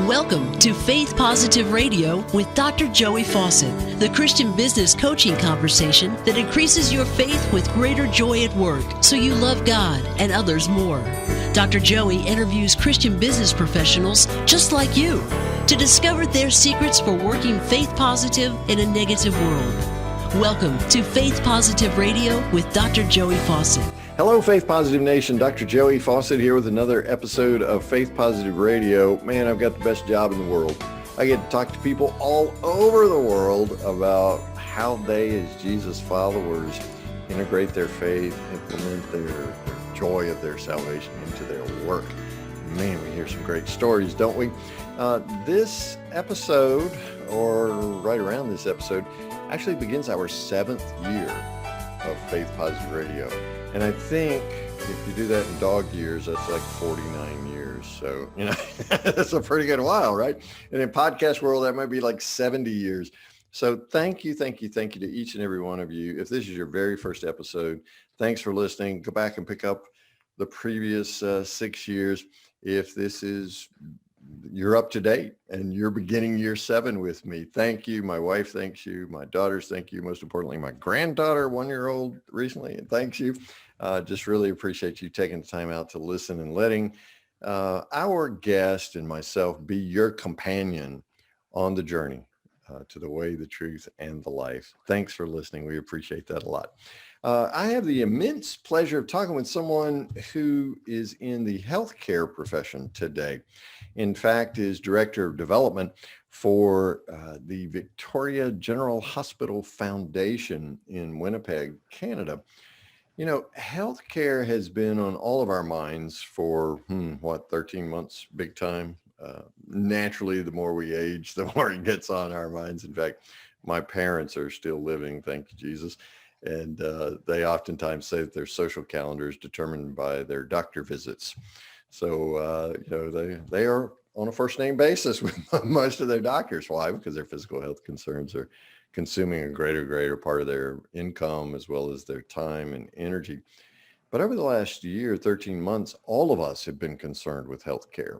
Welcome to Faith Positive Radio with Dr. Joey Fawcett, the Christian business coaching conversation that increases your faith with greater joy at work so you love God and others more. Dr. Joey interviews Christian business professionals just like you to discover their secrets for working faith positive in a negative world. Welcome to Faith Positive Radio with Dr. Joey Fawcett. Hello, Faith Positive Nation. Dr. Joey Fawcett here with another episode of Faith Positive Radio. Man, I've got the best job in the world. I get to talk to people all over the world about how they, as Jesus followers, integrate their faith, implement their joy of their salvation into their work. Man, we hear some great stories, don't we? This episode, or right around this episode, actually begins our 7th year of Faith Positive Radio. And I think if you do that in dog years, that's like 49 years. So, that's a pretty good while, right? And in podcast world, that might be like 70 years. So thank you to each and every one of you. If this is your very first episode, thanks for listening. Go back and pick up the previous 6 years. If this is you're up to date and you're beginning year 7 with me, thank you. My wife thanks you. My daughters thank you. Most importantly, my granddaughter, 1-year-old recently, and thanks you. Just really appreciate you taking the time out to listen and letting our guest and myself be your companion on the journey to the way, the truth, and the life. Thanks for listening. We appreciate that a lot. I have the immense pleasure of talking with someone who is in the healthcare profession today. In fact, is Director of Development for the Victoria General Hospital Foundation in Winnipeg, Canada. You know, healthcare has been on all of our minds for, 13 months, big time. Naturally, the more we age, the more it gets on our minds. In fact, my parents are still living, thank you, Jesus. And they oftentimes say that their social calendar is determined by their doctor visits. So, they are on a first name basis with most of their doctors. Why? Because their physical health concerns are consuming a greater part of their income as well as their time and energy. But over the last year, 13 months, all of us have been concerned with healthcare.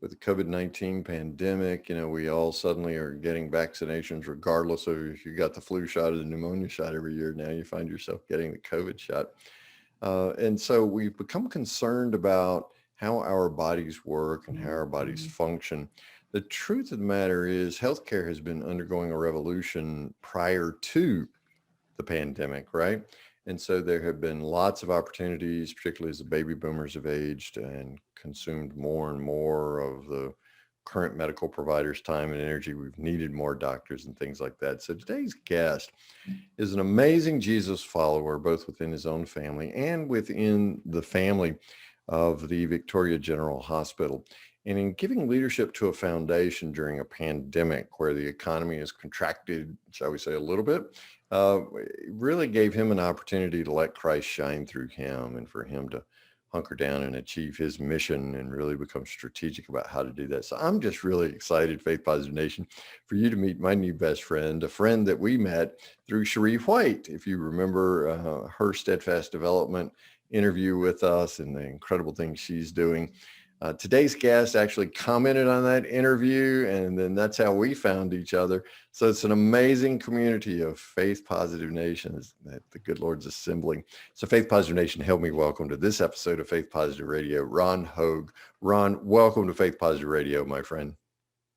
With the COVID-19 pandemic, we all suddenly are getting vaccinations regardless of if you got the flu shot or the pneumonia shot every year. Now you find yourself getting the COVID shot. And so we've become concerned about how our bodies work and how our bodies function. The truth of the matter is healthcare has been undergoing a revolution prior to the pandemic, right? And so there have been lots of opportunities, particularly as the baby boomers have aged and consumed more and more of the current medical providers' time and energy. We've needed more doctors and things like that. So today's guest is an amazing Jesus follower, both within his own family and within the family of the Victoria General Hospital. And in giving leadership to a foundation during a pandemic where the economy has contracted, shall we say, a little bit, it really gave him an opportunity to let Christ shine through him and for him to hunker down and achieve his mission and really become strategic about how to do that. So I'm just really excited, Faith Positive Nation, for you to meet my new best friend, a friend that we met through Cherie White. If you remember her Steadfast Development interview with us and the incredible things she's doing. Today's guest actually commented on that interview, and then that's how we found each other. So it's an amazing community of Faith Positive Nations that the good Lord's assembling. So Faith Positive Nation, help me welcome to this episode of Faith Positive Radio, Ron Hogue. Ron, welcome to Faith Positive Radio, my friend.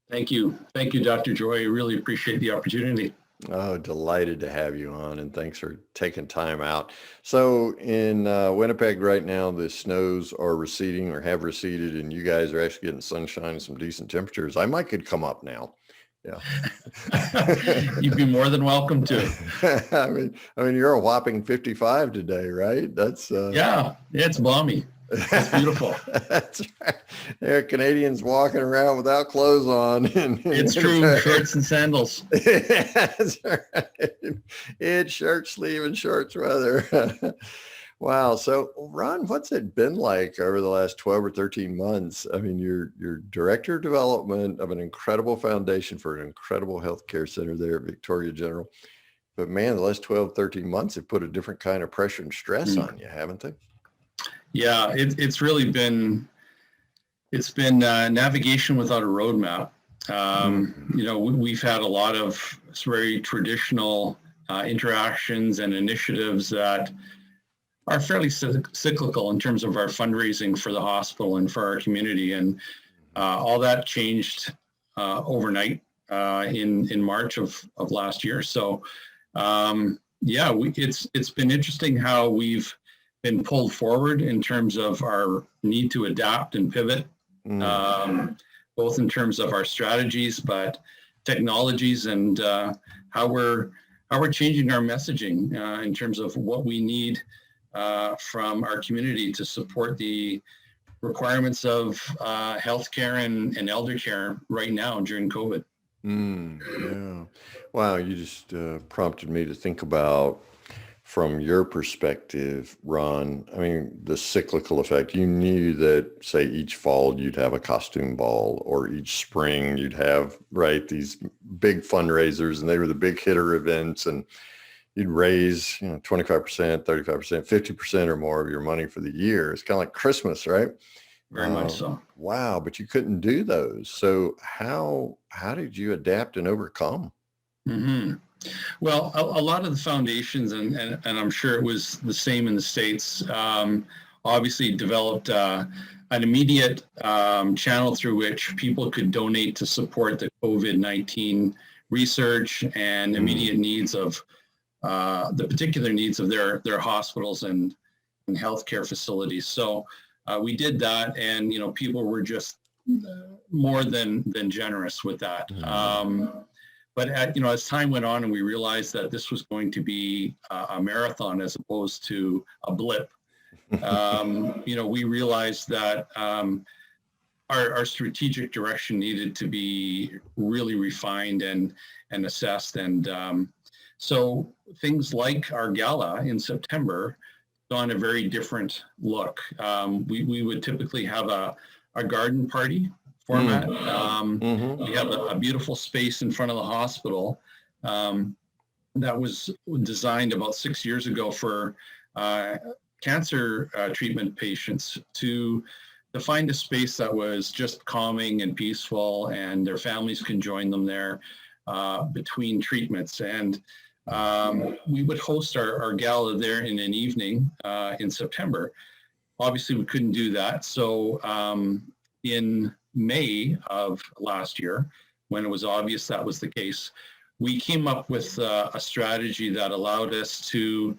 Thank you. Thank you, Dr. Joy. I really appreciate the opportunity. Oh, delighted to have you on, and thanks for taking time out. So in Winnipeg right now, the snows are receding or have receded, and you guys are actually getting sunshine and some decent temperatures. I might could come up now. Yeah. You'd be more than welcome to. I mean, you're a whopping 55 today, right? That's yeah, it's balmy. It's beautiful. That's right. There are Canadians walking around without clothes on. It's true. Shorts and sandals. That's right. It's shirt sleeve and shorts weather. Wow. So Ron, what's it been like over the last 12 or 13 months? I mean, you're director of development of an incredible foundation for an incredible healthcare center there at Victoria General. But man, the last 12, 13 months have put a different kind of pressure and stress on you, haven't they? Yeah, it's really been It's been navigation without a roadmap. We've had a lot of very traditional interactions and initiatives that are fairly cyclical in terms of our fundraising for the hospital and for our community. And all that changed overnight in March of last year. So it's been interesting how we've been pulled forward in terms of our need to adapt and pivot, both in terms of our strategies, but technologies and how we're changing our messaging in terms of what we need from our community to support the requirements of healthcare and elder care right now during COVID. Yeah. Wow. You just prompted me to think about, from your perspective, Ron, I mean, the cyclical effect. You knew that, say, each fall you'd have a costume ball, or each spring you'd have, right, these big fundraisers, and they were the big hitter events, and you'd raise, 25%, 35%, 50% or more of your money for the year. It's kind of like Christmas, right? Very much so. Wow. But you couldn't do those. So how did you adapt and overcome? Mm-hmm. Well, a lot of the foundations, and I'm sure it was the same in the States, obviously developed an immediate channel through which people could donate to support the COVID-19 research and immediate needs of the particular needs of their hospitals and healthcare facilities. So we did that, and people were just more than generous with that. But as time went on and we realized that this was going to be a marathon as opposed to a blip, we realized that our strategic direction needed to be really refined and assessed. And so things like our gala in September on a very different look. We would typically have a garden party format. We have a beautiful space in front of the hospital that was designed about 6 years ago for cancer treatment patients to find a space that was just calming and peaceful, and their families can join them there between treatments. And we would host our gala there in an evening in September. Obviously, we couldn't do that. So in May of last year, when it was obvious that was the case, we came up with a strategy that allowed us to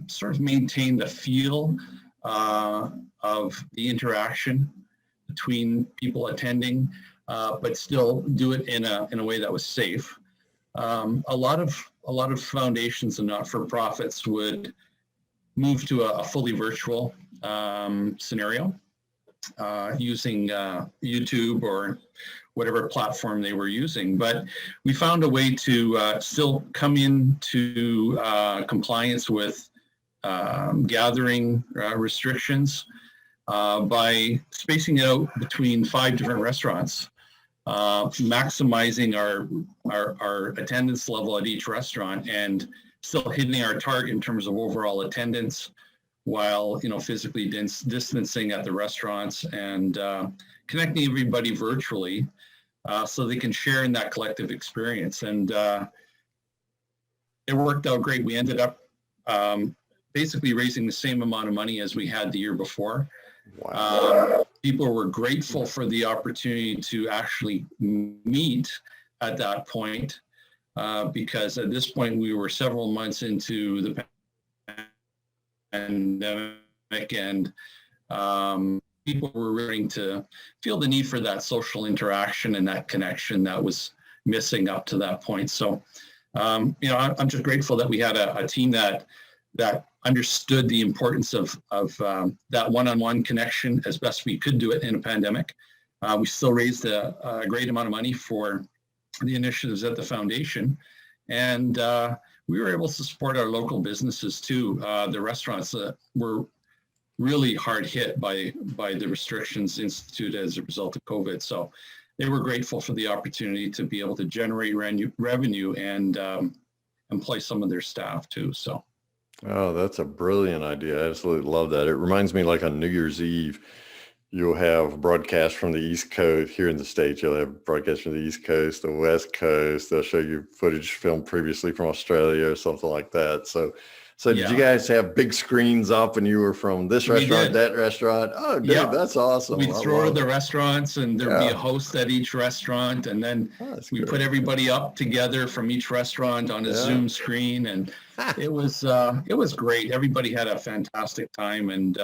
sort of maintain the feel of the interaction between people attending, but still do it in a way that was safe. A lot of foundations and not-for-profits would move to a fully virtual scenario using YouTube or whatever platform they were using. But we found a way to still come into compliance with gathering restrictions by spacing it out between 5 different restaurants, maximizing our attendance level at each restaurant, and still hitting our target in terms of overall attendance, while physically distancing at the restaurants and connecting everybody virtually so they can share in that collective experience. And it worked out great. We ended up basically raising the same amount of money as we had the year before. Wow. People were grateful for the opportunity to actually meet at that point, because at this point we were several months into the pandemic, and people were willing to feel the need for that social interaction and that connection that was missing up to that point. So, I'm just grateful that we had a team that understood the importance of that one-on-one connection as best we could do it in a pandemic. We still raised a great amount of money for the initiatives at the foundation, and we were able to support our local businesses too. The restaurants were really hard hit by the restrictions instituted as a result of COVID. So they were grateful for the opportunity to be able to generate revenue and employ some of their staff too. So. Oh, that's a brilliant idea. I absolutely love that. It reminds me, like on New Year's Eve, you'll have broadcasts from the East Coast here in the States. You'll have broadcasts from the East Coast, the West Coast. They'll show you footage filmed previously from Australia or something like that. So did you guys have big screens up and you were from this restaurant, that restaurant? Oh, dude, that's awesome. We'd throw to the restaurants and there'd be a host at each restaurant. And then we put everybody up together from each restaurant on a Zoom screen. And it was great. Everybody had a fantastic time. And,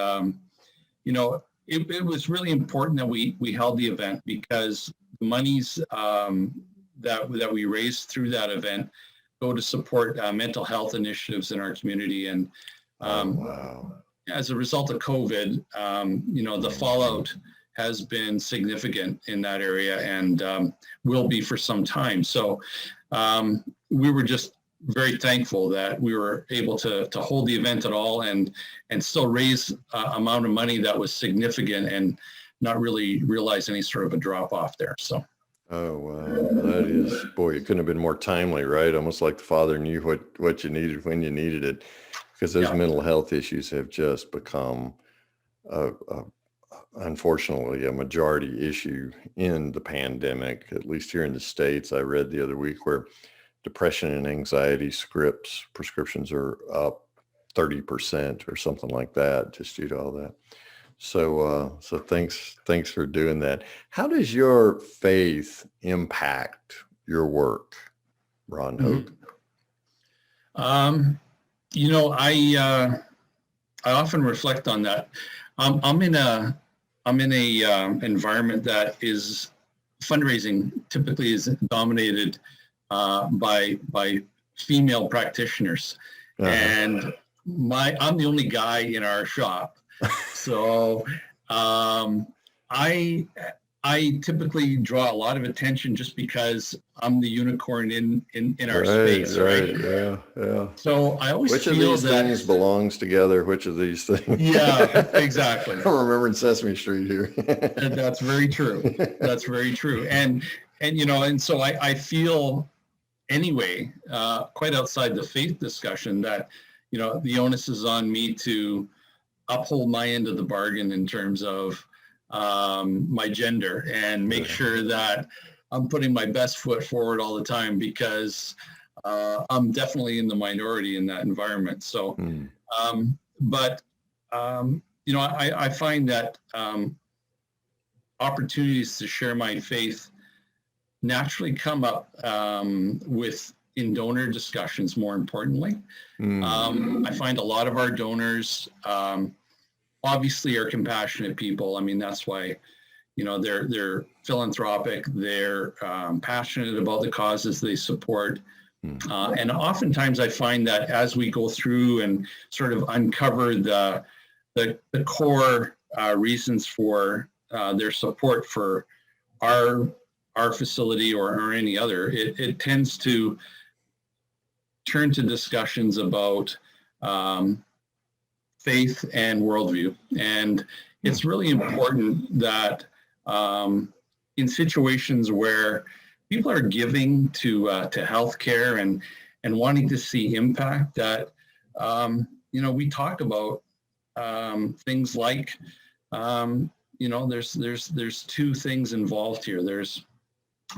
it was really important that we held the event because the monies that we raised through that event go to support mental health initiatives in our community. And as a result of COVID, the fallout has been significant in that area and will be for some time. So we were just very thankful that we were able to hold the event at all and still raise amount of money that was significant and not really realize any sort of a drop off there. So. Oh, wow. That is, boy, it couldn't have been more timely, right? Almost like the Father knew what you needed when you needed it, because those mental health issues have just become, unfortunately, a majority issue in the pandemic, at least here in the States. I read the other week where depression and anxiety prescriptions are up 30% or something like that, just due to all that. So thanks for doing that. How does your faith impact your work, Ron Hogue? I often reflect on that. I'm in a environment that is fundraising typically is dominated by female practitioners, and I'm the only guy in our shop. So I typically draw a lot of attention just because I'm the unicorn in our space, right? Yeah. So I always which feel of these that things belongs together. Which of these things? Yeah, exactly. I'm remembering Sesame Street here. And that's very true. That's very true. And so I feel anyway, quite outside the faith discussion, that the onus is on me to uphold my end of the bargain in terms of my gender and make sure that I'm putting my best foot forward all the time, because I'm definitely in the minority in that environment. So, I find that opportunities to share my faith naturally come up in donor discussions, more importantly. I find a lot of our donors obviously are compassionate people. I mean, that's why, they're philanthropic, they're passionate about the causes they support. And oftentimes I find that as we go through and sort of uncover the core reasons for their support for our facility or any other, it tends to turn to discussions about faith and worldview. And it's really important that in situations where people are giving to healthcare and wanting to see impact, that we talk about things like there's two things involved here. There's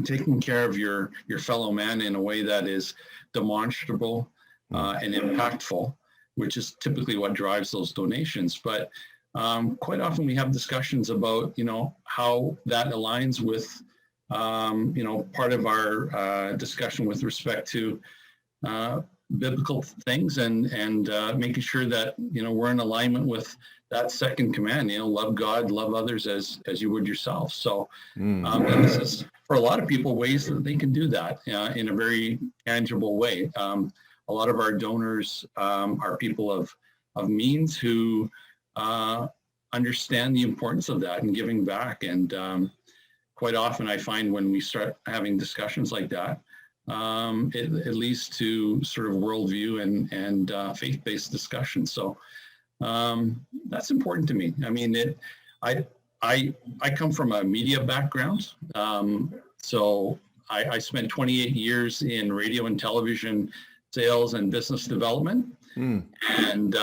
taking care of your fellow man in a way that is demonstrable and impactful, which is typically what drives those donations. But quite often we have discussions about, how that aligns with, part of our discussion with respect to biblical things and making sure that, we're in alignment with that second command, love God, love others as you would yourself. So and this is, for a lot of people, ways that they can do that in a very tangible way. A lot of our donors are people of means who understand the importance of that and giving back. And quite often I find when we start having discussions like that, it leads to sort of worldview and faith-based discussion. So that's important to me. I mean, I come from a media background. So I spent 28 years in radio and television sales and business development. And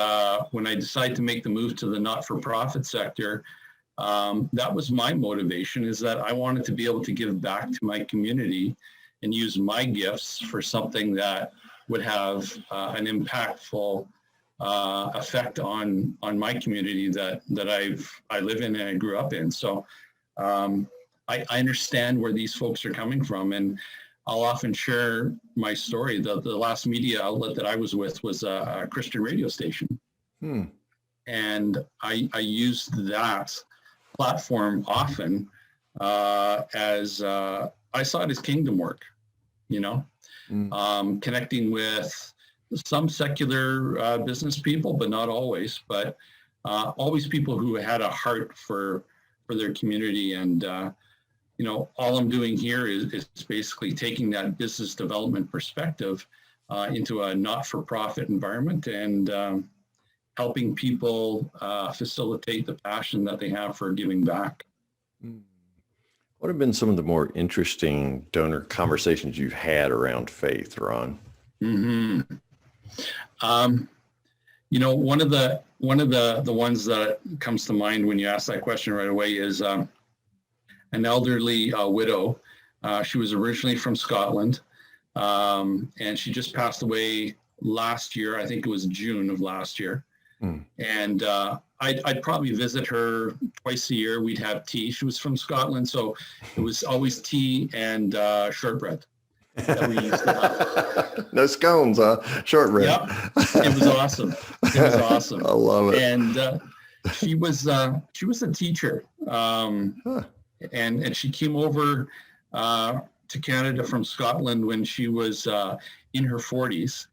when I decided to make the move to the not-for-profit sector, that was my motivation, is that I wanted to be able to give back to my community and use my gifts for something that would have an impactful effect on my community that I live in and I grew up in. So I understand where these folks are coming from, and I'll often share my story. The last media outlet that I was with was a Christian radio station. And I used that platform often as I saw it as kingdom work, connecting with some secular business people, but not always, but always people who had a heart for their community. And, all I'm doing here is basically taking that business development perspective into a not-for-profit environment and helping people facilitate the passion that they have for giving back. What have been some of the more interesting donor conversations you've had around faith, Ron? One of the ones that comes to mind when you ask that question right away is an elderly widow. She was originally from Scotland, and she just passed away last year. I think it was June of last year. And I'd probably visit her twice a year. We'd have tea. She was from Scotland, so it was always tea and shortbread that we used to have. No scones, huh? Shortbread. Yep. It was awesome. It was awesome. I love it. And she was a teacher, and she came over to Canada from Scotland when she was in her 40s.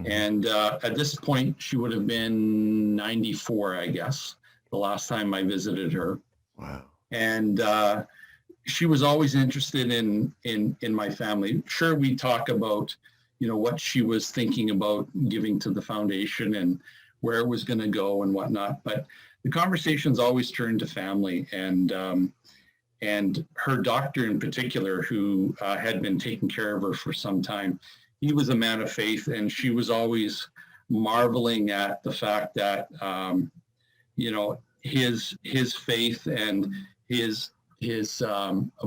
And at this point, she would have been 94, I guess, the last time I visited her. Wow. And she was always interested in my family. Sure, we talk about, what she was thinking about giving to the foundation and where it was going to go and whatnot. But the conversations always turned to family, and her doctor in particular, who had been taking care of her for some time. He was a man of faith, and she was always marveling at the fact that, his faith and his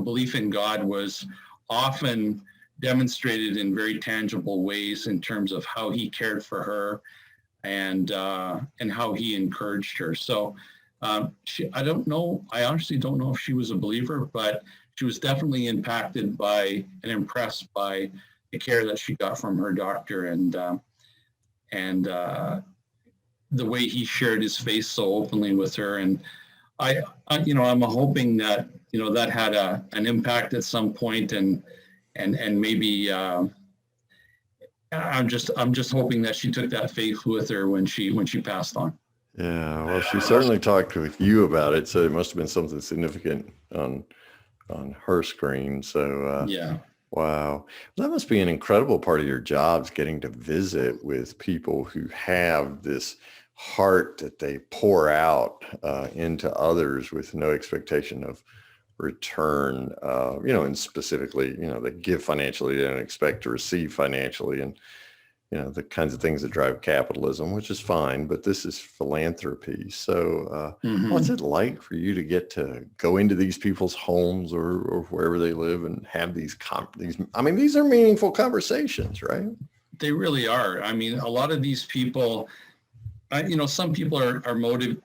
belief in God was often demonstrated in very tangible ways in terms of how he cared for her and how he encouraged her. So I honestly don't know if she was a believer, but she was definitely impacted by and impressed by the care that she got from her doctor and the way he shared his faith so openly with her. And I'm hoping that, that had an impact at some point, and maybe I'm just hoping that she took that faith with her when she passed on. Yeah, well, she certainly talked with you about it, so it must have been something significant on her screen. So yeah. Wow. That must be an incredible part of your jobs, getting to visit with people who have this heart that they pour out into others with no expectation of return, and specifically, they give financially, they don't expect to receive financially, and, the kinds of things that drive capitalism, which is fine, but this is philanthropy. So what's it like for you to get to go into these people's homes or wherever they live and have these are meaningful conversations, right? They really are. I mean, a lot of these people, some people are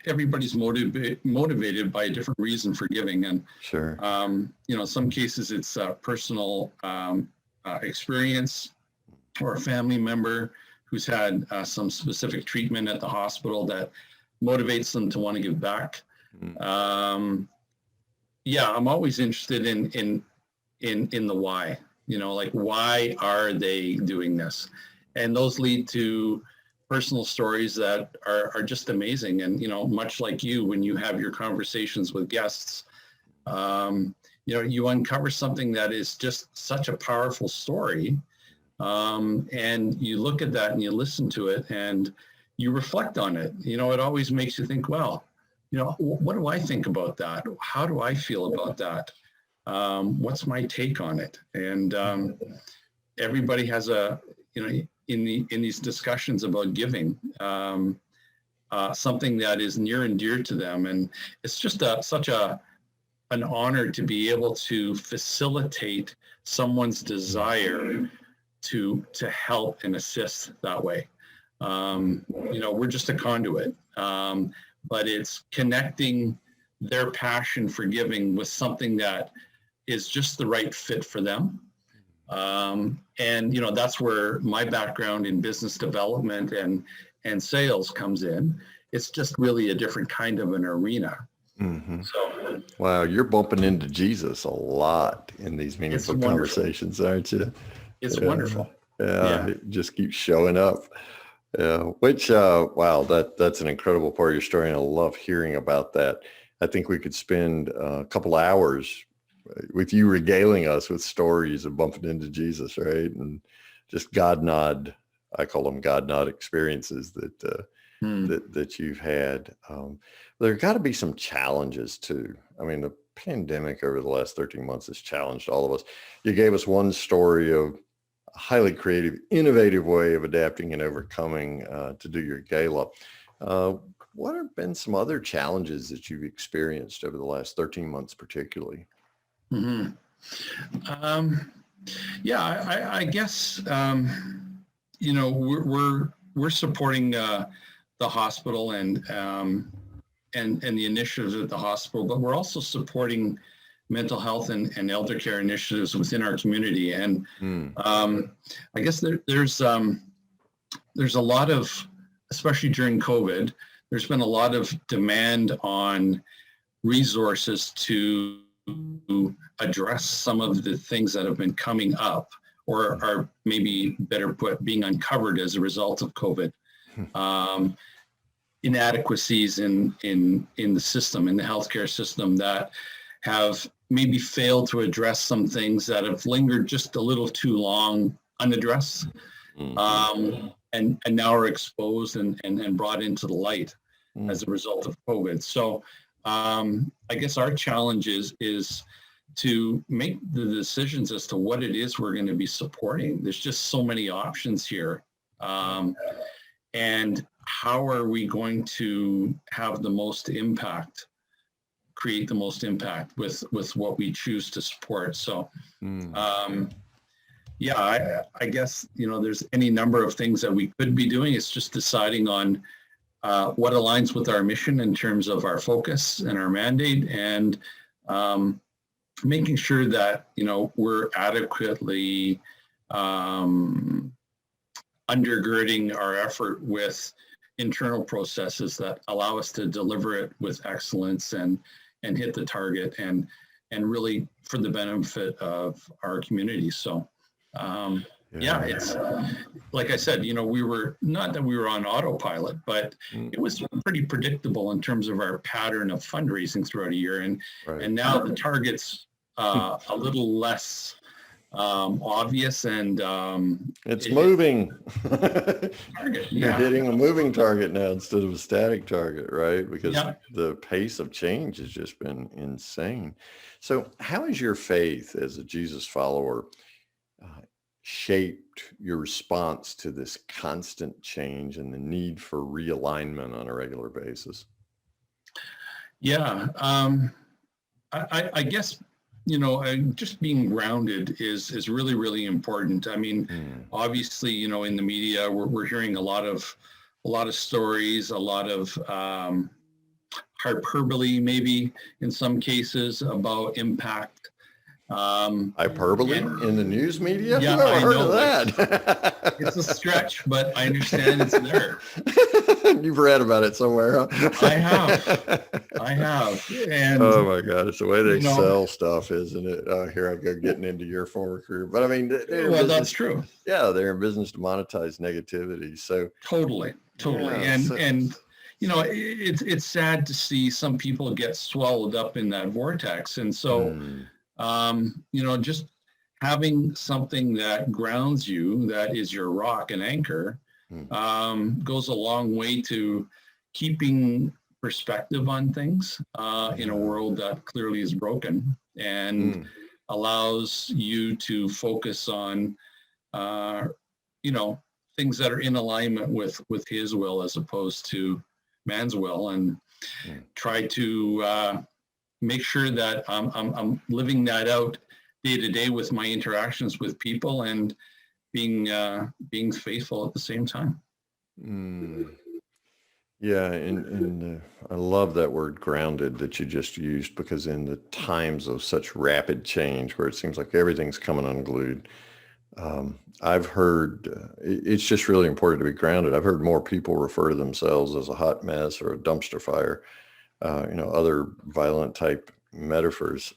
everybody's motivated by a different reason for giving. And sure, some cases it's personal experience, or a family member who's had some specific treatment at the hospital that motivates them to want to give back. I'm always interested in the why. Why are they doing this? And those lead to personal stories that are just amazing. And much like you, when you have your conversations with guests, you uncover something that is just such a powerful story. And you look at that and you listen to it and you reflect on it. It always makes you think, well, what do I think about that? How do I feel about that? What's my take on it? And everybody has in these discussions about giving, something that is near and dear to them. And it's just such an honor to be able to facilitate someone's desire to help and assist that way. We're just a conduit, but it's connecting their passion for giving with something that is just the right fit for them. That's where my background in business development and sales comes in. It's just really a different kind of an arena. Mm-hmm. So, wow, you're bumping into Jesus a lot in these meaningful conversations, aren't you? It's wonderful. Yeah, it just keeps showing up. Yeah, wow, that's an incredible part of your story, and I love hearing about that. I think we could spend a couple hours with you regaling us with stories of bumping into Jesus, right? And just I call them God nod experiences that you've had. There got to be some challenges too. I mean, the pandemic over the last 13 months has challenged all of us. You gave us one story of a highly creative, innovative way of adapting and overcoming to do your gala. What have been some other challenges that you've experienced over the last 13 months particularly? Mm-hmm. I guess, we're supporting the hospital and the initiatives at the hospital, but we're also supporting mental health and elder care initiatives within our community. And I guess there's a lot of, especially during COVID, there's been a lot of demand on resources to address some of the things that have been coming up, or are maybe better put, being uncovered as a result of COVID. Inadequacies in the system, in the healthcare system, that have maybe failed to address some things that have lingered just a little too long unaddressed, and now are exposed and brought into the light as a result of COVID. So I guess our challenge is to make the decisions as to what it is we're going to be supporting. There's just so many options here. And how are we going to have the most impact, create the most impact with what we choose to support? So, I guess, there's any number of things that we could be doing. It's just deciding on what aligns with our mission in terms of our focus and our mandate, and making sure that, we're adequately undergirding our effort with internal processes that allow us to deliver it with excellence and hit the target and really for the benefit of our community. So, it's like I said, we were not that we were on autopilot, but it was pretty predictable in terms of our pattern of fundraising throughout a year. And now the target's a little less obvious, and it's moving. Target, You're hitting a moving target now instead of a static target, right? Because the pace of change has just been insane. So how has your faith as a Jesus follower shaped your response to this constant change and the need for realignment on a regular basis? I guess, just being grounded is really, really important. I mean, obviously, in the media, we're hearing a lot of stories, a lot of hyperbole, maybe in some cases, about impact. Hyperbole in the news media? Yeah, I've never heard of that. It's a stretch, but I understand it's there. You've read about it somewhere, huh? I have. And oh my God, it's the way they sell stuff, isn't it? Here I go getting into your former career, but I mean, that's true. Yeah, they're in business to monetize negativity. So totally, and it's sad to see some people get swallowed up in that vortex, and so. Just having something that grounds you, that is your rock and anchor, goes a long way to keeping perspective on things in a world that clearly is broken, and allows you to focus on, things that are in alignment with his will, as opposed to man's will, and try to make sure that I'm living that out day to day with my interactions with people, and being faithful at the same time. Yeah, and I love that word grounded that you just used, because in the times of such rapid change where it seems like everything's coming unglued, I've heard it's just really important to be grounded. I've heard more people refer to themselves as a hot mess or a dumpster fire, other violent type metaphors,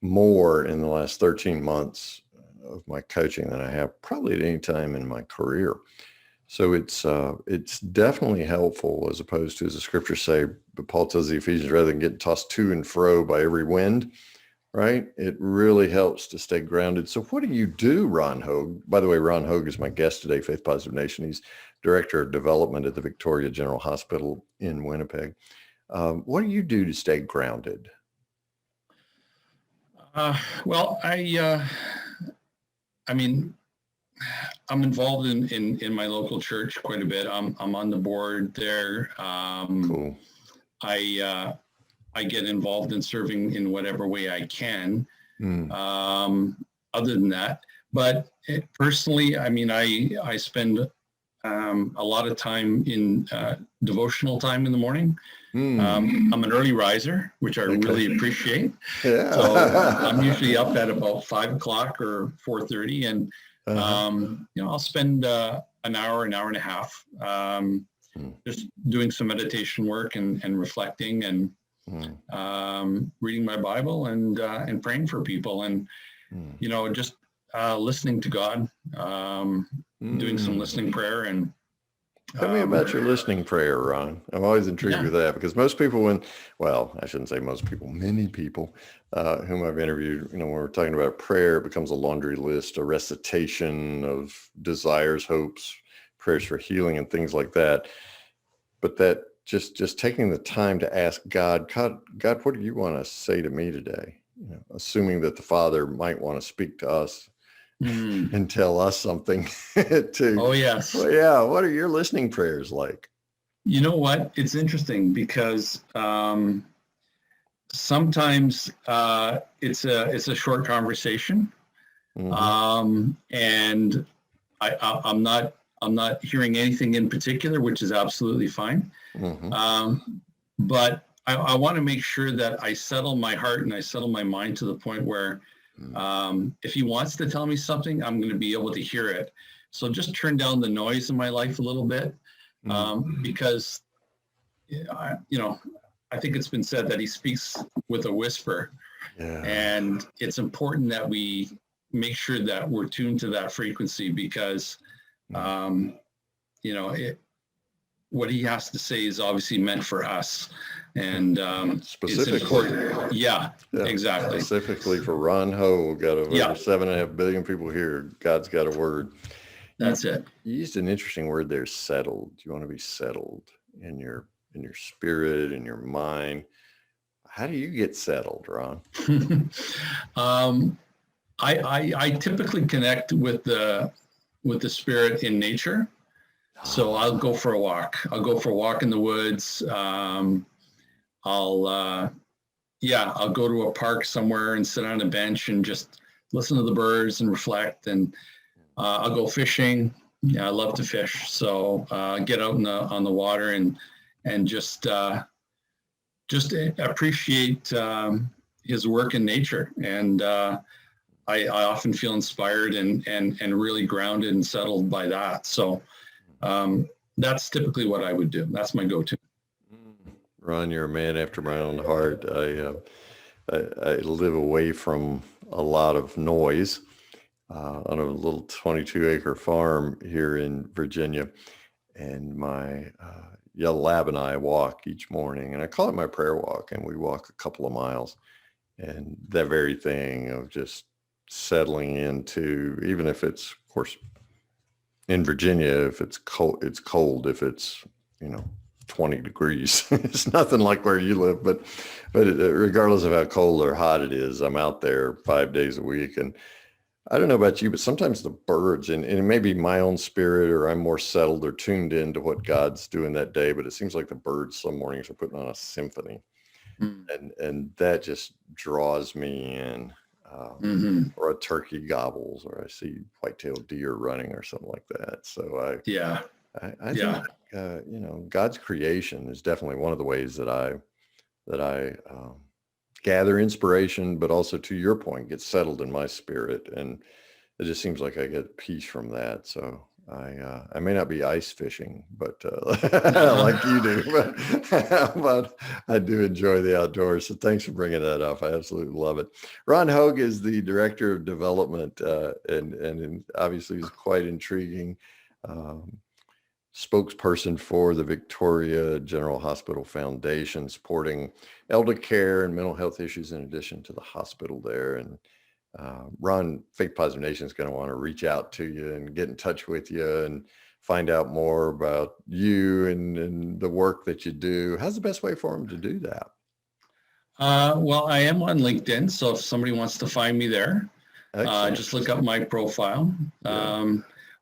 more in the last 13 months of my coaching than I have probably at any time in my career. So it's definitely helpful, as opposed to, as the scriptures say, but Paul tells the Ephesians, rather than getting tossed to and fro by every wind, right? It really helps to stay grounded. So what do you do, Ron Hogue? By the way, Ron Hogue is my guest today, Faith Positive Nation. He's Director of Development at the Victoria General Hospital in Winnipeg. What do you do to stay grounded? Well, I'm involved in my local church quite a bit. I'm on the board there. Cool. I get involved in serving in whatever way I can. Other than that, but personally, I spend a lot of time in devotional time in the morning. I'm an early riser, which I really appreciate. Yeah. So I'm usually up at about 5 o'clock or 4:30, and I'll spend an hour and a half just doing some meditation work and reflecting and reading my Bible and praying for people, and just listening to God, doing some listening prayer. And tell me about your listening prayer, Ron. I'm always intrigued with that, because most people, I shouldn't say most people, many people whom I've interviewed, when we're talking about prayer, it becomes a laundry list, a recitation of desires, hopes, prayers for healing and things like that. But that just taking the time to ask God, what do you want to say to me today? Assuming that the Father might want to speak to us and tell us something too. Oh, yes. Well, yeah. What are your listening prayers like? You know what? It's interesting because sometimes it's a short conversation, and I'm not hearing anything in particular, which is absolutely fine. But I want to make sure that I settle my heart and I settle my mind to the point where if he wants to tell me something, I'm going to be able to hear it. So just turn down the noise in my life a little bit, because, I think it's been said that he speaks with a whisper, and it's important that we make sure that we're tuned to that frequency, because, what he has to say is obviously meant for us. And specifically, it's important. Yeah, exactly. Specifically for Ron Hogue, got over 7.5 billion people here. God's got a word. That's it. You used an interesting word there, settled. You want to be settled in your spirit, in your mind. How do you get settled, Ron? I typically connect with the spirit in nature. So I'll go for a walk. I'll go for a walk in the woods. I'll go to a park somewhere and sit on a bench and just listen to the birds and reflect. And I'll go fishing. Yeah, I love to fish. So get out on the water and just appreciate his work in nature. And I often feel inspired and really grounded and settled by that. So that's typically what I would do. That's my go-to. Ron, you're a man after my own heart. I live away from a lot of noise on a little 22-acre farm here in Virginia, and my yellow lab and I walk each morning, and I call it my prayer walk, and we walk a couple of miles, and that very thing of just settling into, even if it's, of course, in Virginia, if it's cold, it's cold. If it's, 20 degrees, it's nothing like where you live, but regardless of how cold or hot it is, I'm out there 5 days a week. And I don't know about you, but sometimes the birds, and it may be my own spirit, or I'm more settled or tuned into what God's doing that day, but it seems like the birds some mornings are putting on a symphony, Mm. and that just draws me in. Mm-hmm. Or a turkey gobbles, or I see white-tailed deer running or something like that. So Yeah. I think, God's creation is definitely one of the ways that I gather inspiration, but also, to your point, get settled in my spirit. And it just seems like I get peace from that. So I may not be ice fishing, but like you do, but I do enjoy the outdoors. So thanks for bringing that up. I absolutely love it. Ron Hogue is the director of development, and obviously is quite intriguing. Spokesperson for the Victoria General Hospital Foundation, supporting elder care and mental health issues in addition to the hospital there. And Ron, Faith Positive Nation is going to want to reach out to you and get in touch with you and find out more about you and the work that you do. How's the best way for them to do that? Well, I am on LinkedIn, so if somebody wants to find me there, just look up my profile.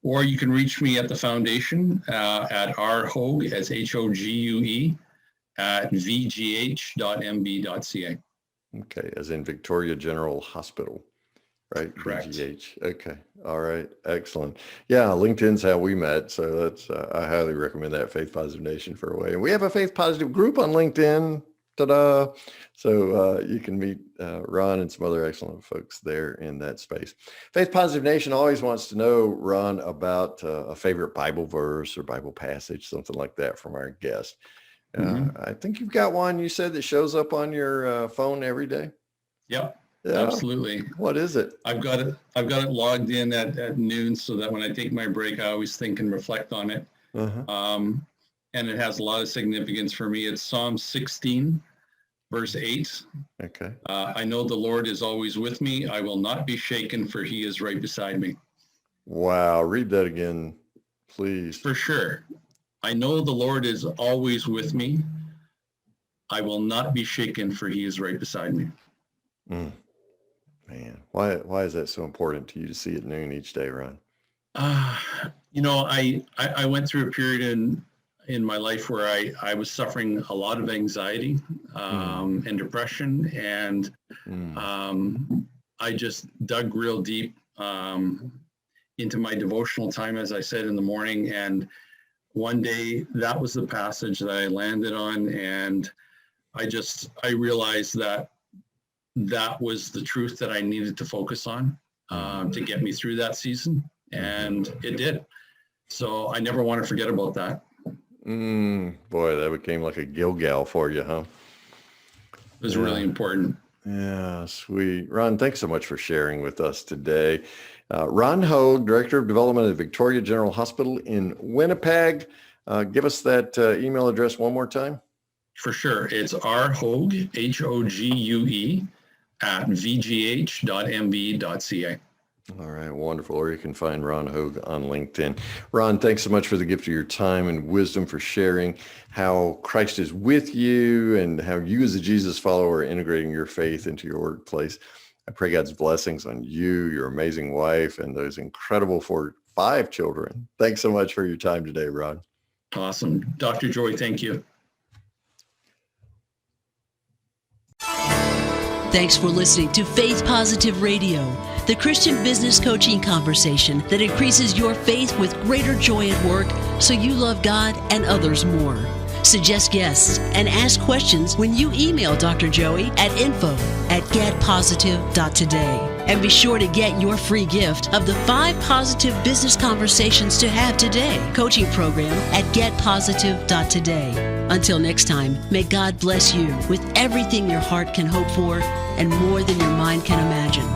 Or you can reach me at the foundation at rhogue, as Hogue, at vgh.mb.ca. Okay, as in Victoria General Hospital, right? Correct. VGH. Okay, all right, excellent. Yeah, LinkedIn's how we met, so that's I highly recommend that, Faith Positive Nation, for a way. And we have a Faith Positive group on LinkedIn. Ta-da! So you can meet Ron and some other excellent folks there in that space. Faith Positive Nation always wants to know, Ron, about a favorite Bible verse or Bible passage, something like that, from our guest. I think you've got one you said that shows up on your phone every day. Yep, yeah. Absolutely. What is it? I've got it logged in at noon, so that when I take my break, I always think and reflect on it. And it has a lot of significance for me. It's Psalm 16, verse 8. Okay. I know the Lord is always with me. I will not be shaken, for he is right beside me. Wow. Read that again, please. For sure. I know the Lord is always with me. I will not be shaken, for he is right beside me. Man, why is that so important to you to see at noon each day, Ron? I went through a period in my life where I was suffering a lot of anxiety and depression, and I just dug real deep into my devotional time, as I said, in the morning. And one day, that was the passage that I landed on, and I realized that was the truth that I needed to focus on to get me through that season, and it did. So I never want to forget about that. Boy, that became like a Gilgal for you, huh? It was really important. Yeah, sweet. Ron, thanks so much for sharing with us today. Ron Hogue, Director of Development at Victoria General Hospital in Winnipeg. Give us that email address one more time. For sure. It's rhogue, Hogue, at vgh.mb.ca. All right, wonderful. Or you can find Ron Hogue on LinkedIn. Ron, thanks so much for the gift of your time and wisdom, for sharing how Christ is with you and how you as a Jesus follower are integrating your faith into your workplace. I pray God's blessings on you, your amazing wife, and those incredible 5 children. Thanks so much for your time today, Ron. Awesome. Dr. Joy, thank you. Thanks for listening to Faith Positive Radio, the Christian business coaching conversation that increases your faith with greater joy at work, so you love God and others more. Suggest guests and ask questions when you email Dr. Joey at info@getpositive.today. And be sure to get your free gift of the 5 positive business conversations to have today coaching program at getpositive.today. Until next time, may God bless you with everything your heart can hope for and more than your mind can imagine.